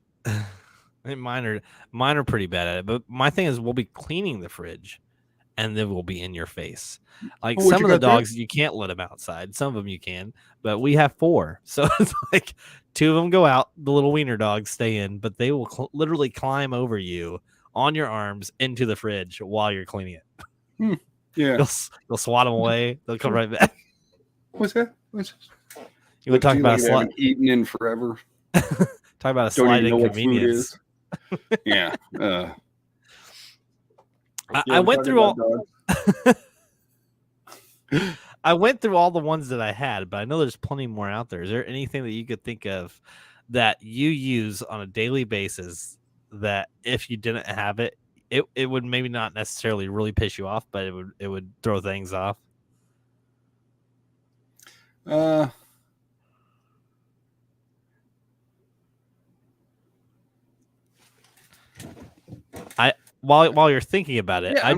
Mine are pretty bad at it, but my thing is we'll be cleaning the fridge. And then we'll be in your face. Like some of the dogs, you can't let them outside. Some of them you can, but we have 4. So it's like 2 of them go out. The little wiener dogs stay in, but they will literally climb over you on your arms into the fridge while you're cleaning it. Yeah. You'll swat them away. They'll come right back. What's that? You would talk about a slight eaten in forever. Talk about a slight inconvenience. Yeah. I went through all. I went through all the ones that I had, but I know there's plenty more out there. Is there anything that you could think of that you use on a daily basis that if you didn't have it, it would maybe not necessarily really piss you off, but it would throw things off? While you're thinking about it, I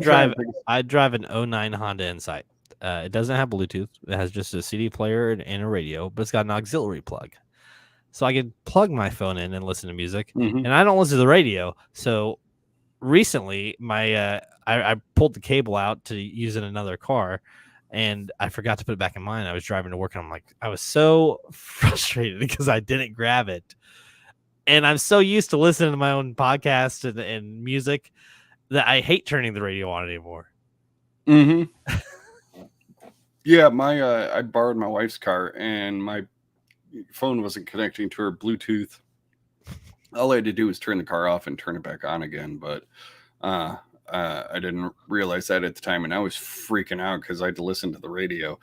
drive an 09 Honda Insight. It doesn't have Bluetooth. It has just a CD player and a radio, but it's got an auxiliary plug. So I can plug my phone in and listen to music. And I don't listen to the radio. So recently, I pulled the cable out to use in another car, and I forgot to put it back in mine. I was driving to work, and I was so frustrated because I didn't grab it. And I'm so used to listening to my own podcast and music that I hate turning the radio on anymore. Yeah, I borrowed my wife's car and my phone wasn't connecting to her Bluetooth. All I had to do was turn the car off and turn it back on again, but I didn't realize that at the time, and I was freaking out because I had to listen to the radio.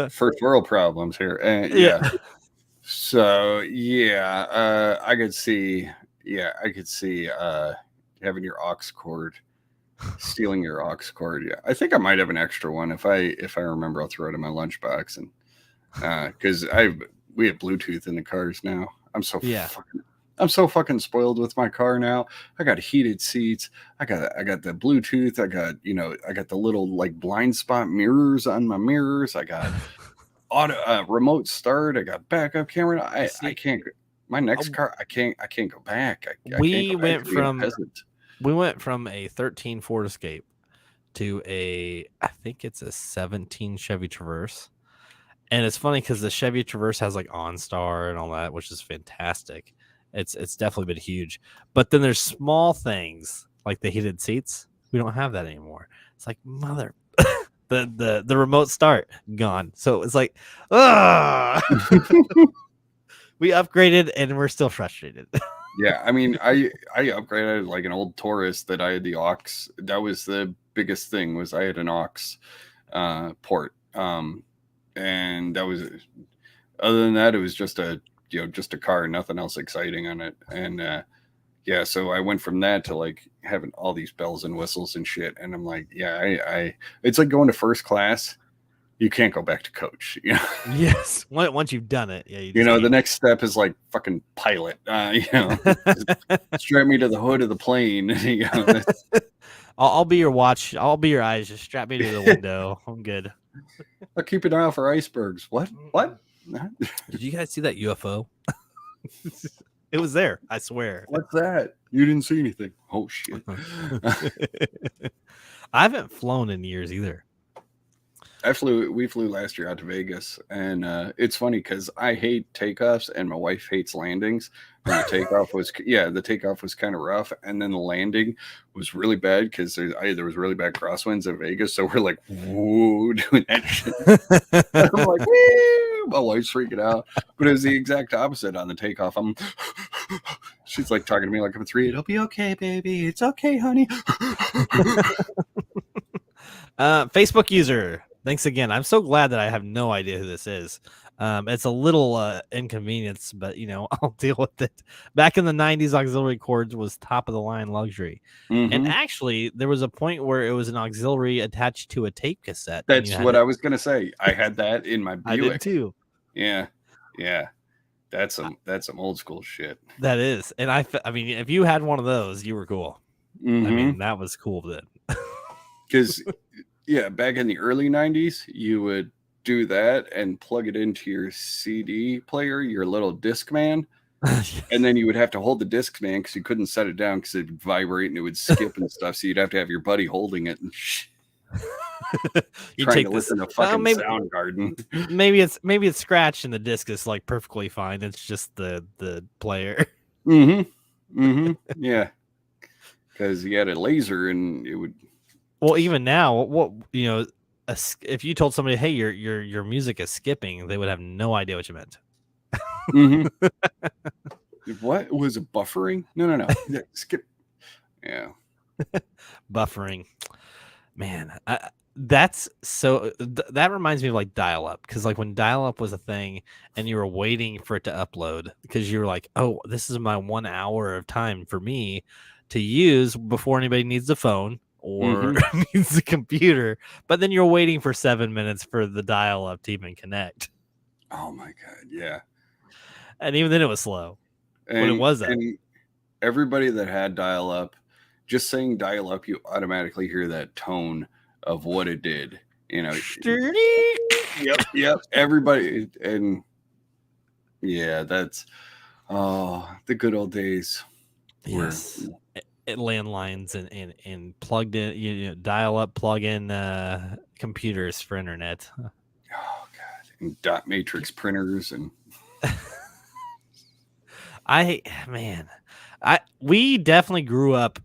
First world problems here. Yeah. So I could see having your aux cord, stealing your aux cord. Yeah, I think I might have an extra one. If I remember, I'll throw it in my lunchbox, and because we have Bluetooth in the cars now. I'm so fucking spoiled with my car now. I got heated seats. I got the Bluetooth. I got the little like blind spot mirrors on my mirrors. I got auto remote start. I got backup camera. I can't. My next car, I can't go back. We went from a 13 Ford Escape to I think it's a 17 Chevy Traverse. And it's funny because the Chevy Traverse has like OnStar and all that, which is fantastic. It's definitely been huge. But then there's small things like the heated seats. We don't have that anymore. It's like mother. The remote start gone. So it's like, we upgraded and we're still frustrated. Yeah, I mean, I upgraded like an old Taurus that I had the aux. That was the biggest thing, was I had an aux port, and that was, other than that, it was just a just a car, nothing else exciting on it. And yeah, so I went from that to like having all these bells and whistles and shit. And I'm like, yeah, I it's like going to first class. You can't go back to coach. Yes, once you've done it, yeah. The next step is like fucking pilot. Strap me to the hood of the plane. I'll be your watch. I'll be your eyes. Just strap me to the window. I'm good. I'll keep an eye out for icebergs. What? Did you guys see that UFO? It was there. I swear. What's that? You didn't see anything. Oh shit. I haven't flown in years either. We flew last year out to Vegas, and it's funny because I hate takeoffs and my wife hates landings. And the takeoff was kind of rough, and then the landing was really bad because there was really bad crosswinds in Vegas, so we're like, whoa, doing that shit. I'm like, woo! My wife's freaking out, but it was the exact opposite on the takeoff. She's like talking to me like I'm a 3. It'll be okay, baby. It's okay, honey. Facebook user. Thanks again. I'm so glad that I have no idea who this is. It's a little inconvenience, but I'll deal with it. Back in the 90s, auxiliary cords was top of the line luxury. Mm-hmm. And actually, there was a point where it was an auxiliary attached to a tape cassette. That's what I was going to say. I had that in my Buick. I did too. Yeah. That's some old school shit. That is. And I mean, if you had one of those, you were cool. Mm-hmm. I mean, that was cool then. Because yeah, back in the early 90s, you would do that and plug it into your CD player, your little Discman. And then you would have to hold the Discman because you couldn't set it down because it would vibrate and it would skip and stuff. So you'd have to have your buddy holding it and you take this in a fucking sound garden. Maybe it's scratched and the disc is like perfectly fine. It's just the player. Yeah, because you had a laser and it would. Well, even now, if you told somebody, "Hey, your music is skipping," they would have no idea what you meant. What was it? Buffering? No. Skip. Yeah. Buffering. Man, that's so. That reminds me of like dial-up, because like when dial-up was a thing and you were waiting for it to upload because you were like, "Oh, this is my 1 hour of time for me to use before anybody needs the phone." Or needs the computer, but then you're waiting for 7 minutes for the dial-up to even connect. Oh my god, yeah. And even then it was slow. But it was that. And everybody that had dial-up, just saying dial-up, you automatically hear that tone of what it did. Yep. Everybody, and yeah, that's the good old days. Yes. Landlines and plugged in, dial up, plug in computers for internet. Oh god, and dot matrix printers and we definitely grew up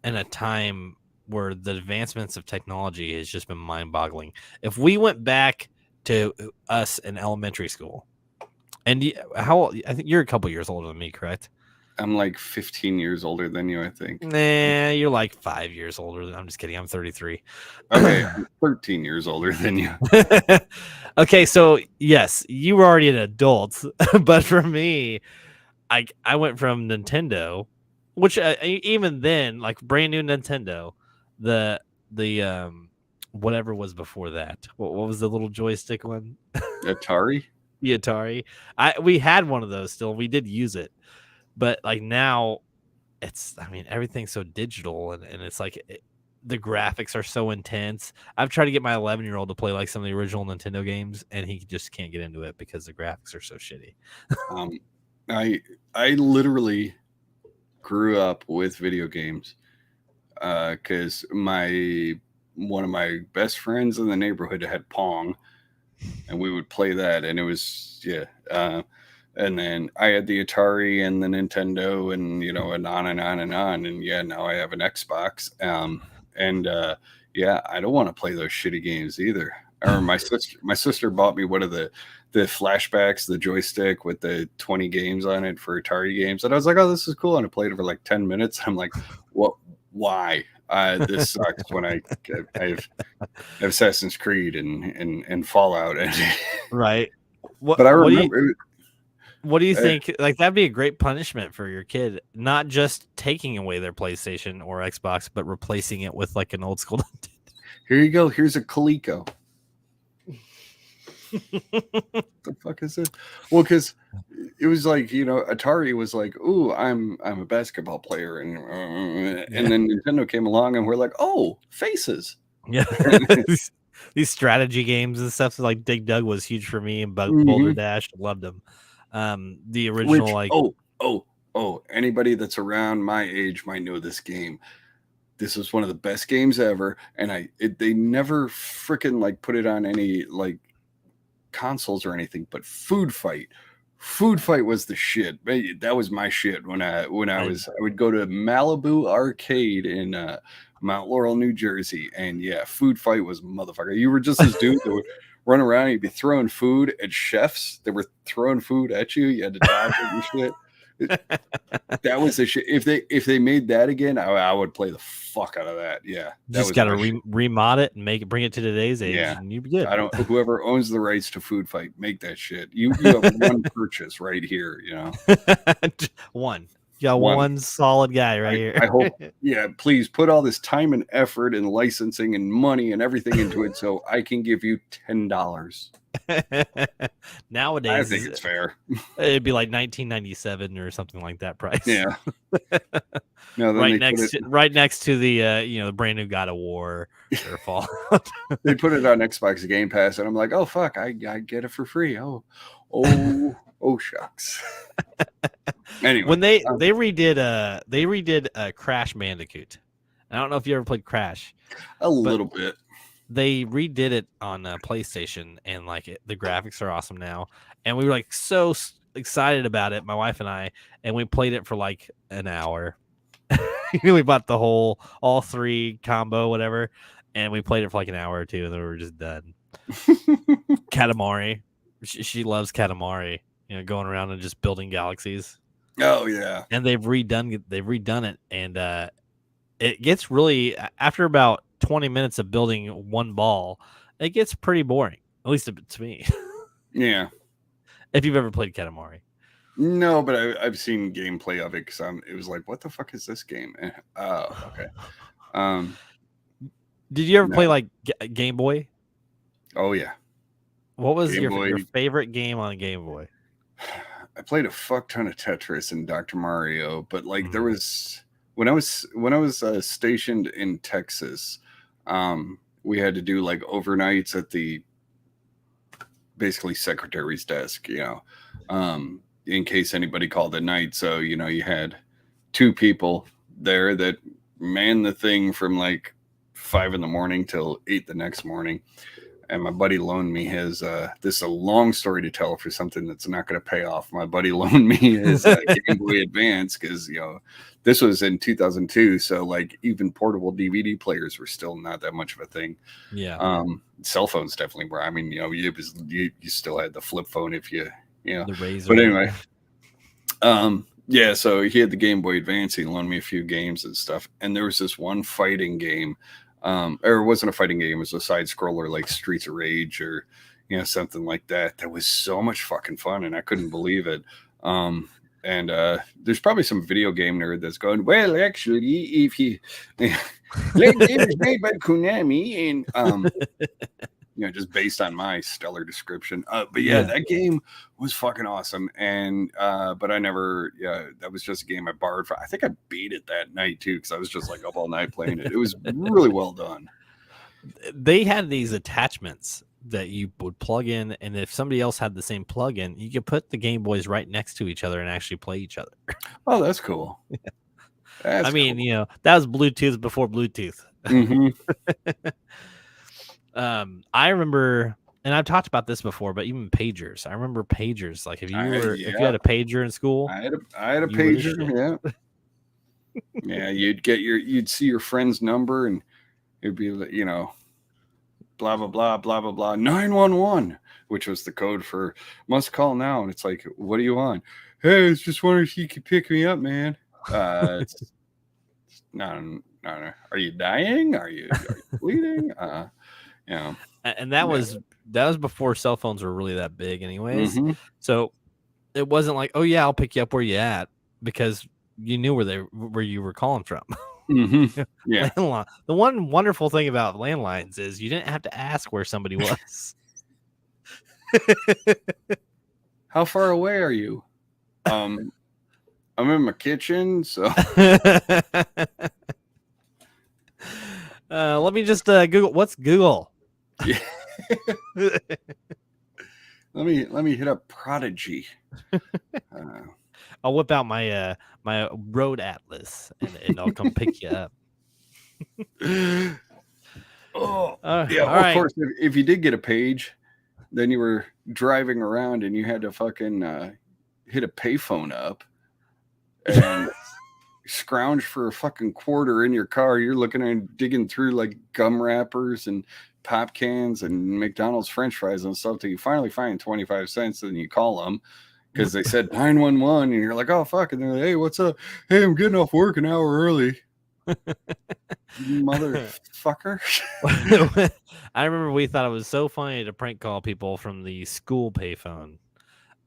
in a time where the advancements of technology has just been mind-boggling. If we went back to us in elementary school, and I think you're a couple years older than me, correct? I'm like 15 years older than you, I think. Nah, you're like 5 years older. I'm just kidding. I'm 33. Okay, I'm 13 years older than you. Okay, so yes, you were already an adult, but for me, I went from Nintendo, which even then, like brand new Nintendo, the whatever was before that. What was the little joystick one? Atari. The Atari. We had one of those still. We did use it. But like now, everything's so digital, and it's like the graphics are so intense. I've tried to get my 11-year-old to play like some of the original Nintendo games, and he just can't get into it because the graphics are so shitty. I literally grew up with video games because one of my best friends in the neighborhood had Pong, and we would play that, and it was and then I had the Atari and the Nintendo and, and on and on and on. And yeah, now I have an Xbox. I don't want to play those shitty games either. I remember my sister bought me one of the flashbacks, the joystick with the 20 games on it for Atari games, and I was like, "Oh, this is cool." And I played it for like 10 minutes. I'm like, "What? Why? This sucks." When I have Assassin's Creed and Fallout, and right. but I remember. What do you think? Like, that'd be a great punishment for your kid, not just taking away their PlayStation or Xbox, but replacing it with like an old school. Here you go. Here's a Coleco. The fuck is it? Well, because it was like, Atari was like, "Ooh, I'm a basketball player," and then Nintendo came along and we're like, "Oh, faces." Yeah. These strategy games and stuff, like Dig Dug was huge for me, and Boulder Dash, loved them. The original, anybody that's around my age might know this game. This was one of the best games ever, and they never freaking like put it on any like consoles or anything, but Food Fight was the shit. That was my shit when I would go to Malibu Arcade in Mount Laurel, New Jersey, and yeah, Food Fight was motherfucker. You were just this dude that would run around, you'd be throwing food at chefs that were throwing food at you. You had to dodge it and shit. That was the shit. If they made that again, I would play the fuck out of that. Yeah, just gotta remod it and bring it to to age, and you'd be good. Whoever owns the rights to Food Fight, make that shit. You have one purchase right here. One. You got one solid guy right here. I hope. Yeah, please put all this time and effort and licensing and money and everything into it, so I can give you $10. Nowadays, I think it's fair. It'd be like 1997 or something like that price. Yeah. No, right next to the the brand new God of War or Fallout. They put it on Xbox Game Pass, and I'm like, oh fuck, I get it for free. Oh shucks. Anyway, when they redid Crash Bandicoot. I don't know if you ever played Crash. A little bit. They redid it on PlayStation, and the graphics are awesome now. And we were like so excited about it, my wife and I, and we played it for like an hour. We bought the all three combo, whatever, and we played it for like an hour or two, and then we were just done. Katamari, she loves Katamari. Going around and just building galaxies. Oh yeah, and they've redone it, and it gets really, after about 20 minutes of building one ball, it gets pretty boring, at least to me. Yeah. If you've ever played Katamari. No, but I've seen gameplay of it, because it was like, what the fuck is this game? Oh, okay. Did you ever play like Game Boy? Oh yeah. What was your favorite game on Game Boy? I played a fuck ton of Tetris and Dr. Mario, but there was, when I was stationed in Texas, we had to do like overnights at the basically secretary's desk, in case anybody called at night. So, you had two people there that manned the thing from like 5 a.m. till 8 the next morning. And my buddy loaned me his, this is a long story to tell for something that's not going to pay off. My buddy loaned me his Game Boy Advance, because, this was in 2002. So like even portable DVD players were still not that much of a thing. Yeah. Cell phones definitely were. I mean, you still had the flip phone if you, the Razor. But anyway, yeah, so he had the Game Boy Advance. He loaned me a few games and stuff. And there was this one fighting game, or it wasn't a fighting game, it was a side scroller like Streets of Rage or something like that. That was so much fucking fun, and I couldn't believe it. And there's probably some video game nerd that's going, well, actually, if you that game is made by Konami, and just based on my stellar description. But yeah, that game was fucking awesome. And but I never, that was just a game I borrowed from. I think I beat it that night too, because I was just like up all night playing it. It was really well done. They had these attachments that you would plug in, and if somebody else had the same plug-in, you could put the Game Boys right next to each other and actually play each other. Oh, that's cool. That's cool. That was Bluetooth before Bluetooth. Mm-hmm. I remember, and I've talked about this before, but even pagers. I remember pagers. Like if you had a pager in school, I had a pager. Yeah, yeah. You'd see your friend's number, and it'd be blah, blah, blah, blah, blah, blah, 911, which was the code for must call now. And it's like, what do you want? Hey, I was just wondering if you could pick me up, man. It's no. Are you dying? Are you bleeding? And that was before cell phones were really that big, anyways. Mm-hmm. So it wasn't like, oh yeah, I'll pick you up where you at, because you knew where you were calling from. Mm-hmm. Yeah. Landline. The one wonderful thing about landlines is you didn't have to ask where somebody was. How far away are you? I'm in my kitchen, so let me just Google. What's Google? Yeah. let me hit up Prodigy. I'll whip out my my road atlas and I'll come pick you up. Yeah. All Of right. course, if you did get a page, then you were driving around and you had to fucking hit a payphone up and scrounge for a fucking quarter in your car. You're looking and digging through like gum wrappers and pop cans and McDonald's French fries and stuff till you finally find 25 cents, and you call them because they said 911, and you're like, oh fuck, and they're like, hey, what's up? Hey, I'm getting off work an hour early. Motherfucker. I remember we thought it was so funny to prank call people from the school payphone.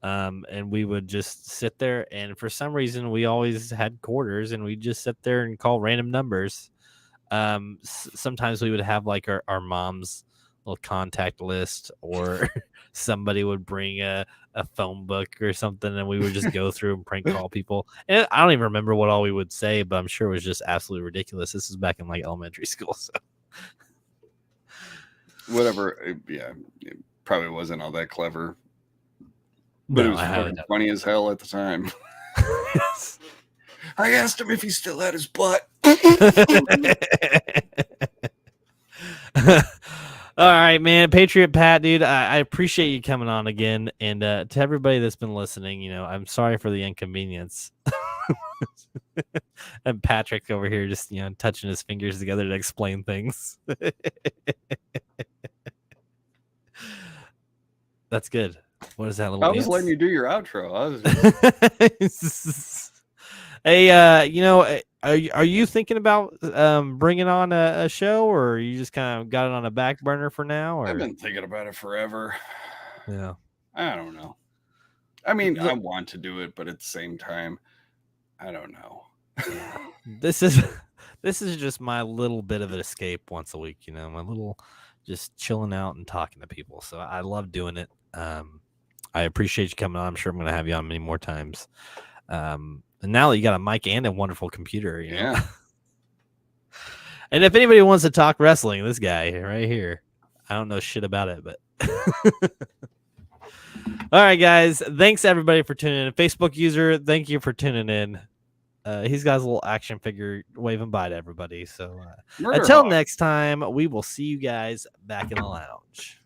And we would just sit there, and for some reason we always had quarters, and we'd just sit there and call random numbers. Sometimes we would have like our mom's little contact list, or somebody would bring a phone book or something, and we would just go through and prank call people. And I don't even remember what all we would say, but I'm sure it was just absolutely ridiculous. This is back in like elementary school, so whatever. Yeah, it probably wasn't all that clever, but it was funny as hell at the time. I asked him if he still had his butt. All right, man. Patriot Pat, dude, I appreciate you coming on again. And to everybody that's been listening, I'm sorry for the inconvenience. And Patrick over here just, touching his fingers together to explain things. That's good. What is that little I was letting you do your outro. Hey, are you thinking about bringing on a show, or you just kind of got it on a back burner for now? Or? I've been thinking about it forever. Yeah. I don't know. I mean, I want to do it, but at the same time, I don't know. This is just my little bit of an escape once a week, my little just chilling out and talking to people. So I love doing it. I appreciate you coming on. I'm sure I'm going to have you on many more times. And now that you got a mic and a wonderful computer, Yeah. And if anybody wants to talk wrestling, this guy right here, I don't know shit about it, but all right, guys. Thanks everybody for tuning in. Facebook user, thank you for tuning in. He's got his little action figure waving bye to everybody. So until next time, we will see you guys back in the lounge.